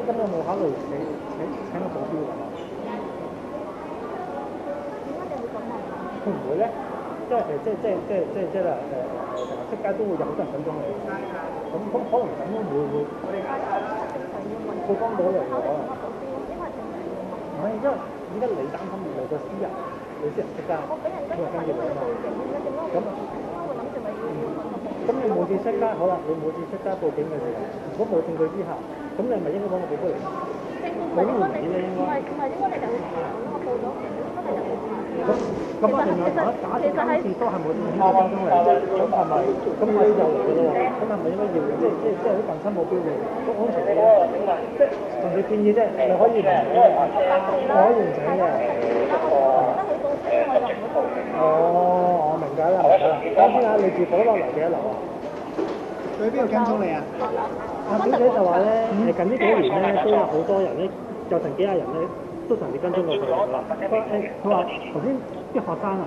咁有冇考慮請個保鏢㗎？點解你會咁問啊？會唔會咧？即係啦出街都會有好多人跟蹤你，咁可能咁樣會幫到你嘅可能。唔係，因為點解你擔心你個私人出街？我俾人跟蹤係因為你報警嘅，點解點解會諗住咪要揾個保鏢？咁你每次出街，好啦，你每次出街報警嘅時候，如果冇證據之下，咁你咪應該揾個保鏢嚟？唔係應該你應該你就會查，咁我報咗警，應該你就會查。咁我另外假設今次都係冇證據當中嚟，咁係咪咁你就嚟嘅咯喎？咁係咪應該要即係好近親冇標嘅，都安全嘅？即係同你建議啫，你可以唔請嘅，可以唔請嘅。我明解啦。講先下，你住寶樂樓幾多樓啊？佢喺邊度跟蹤你啊？阿表姐就話咧，近呢幾年咧都有好多人咧，有成幾廿人咧都曾經跟蹤過佢。佢話頭先啲學生啊，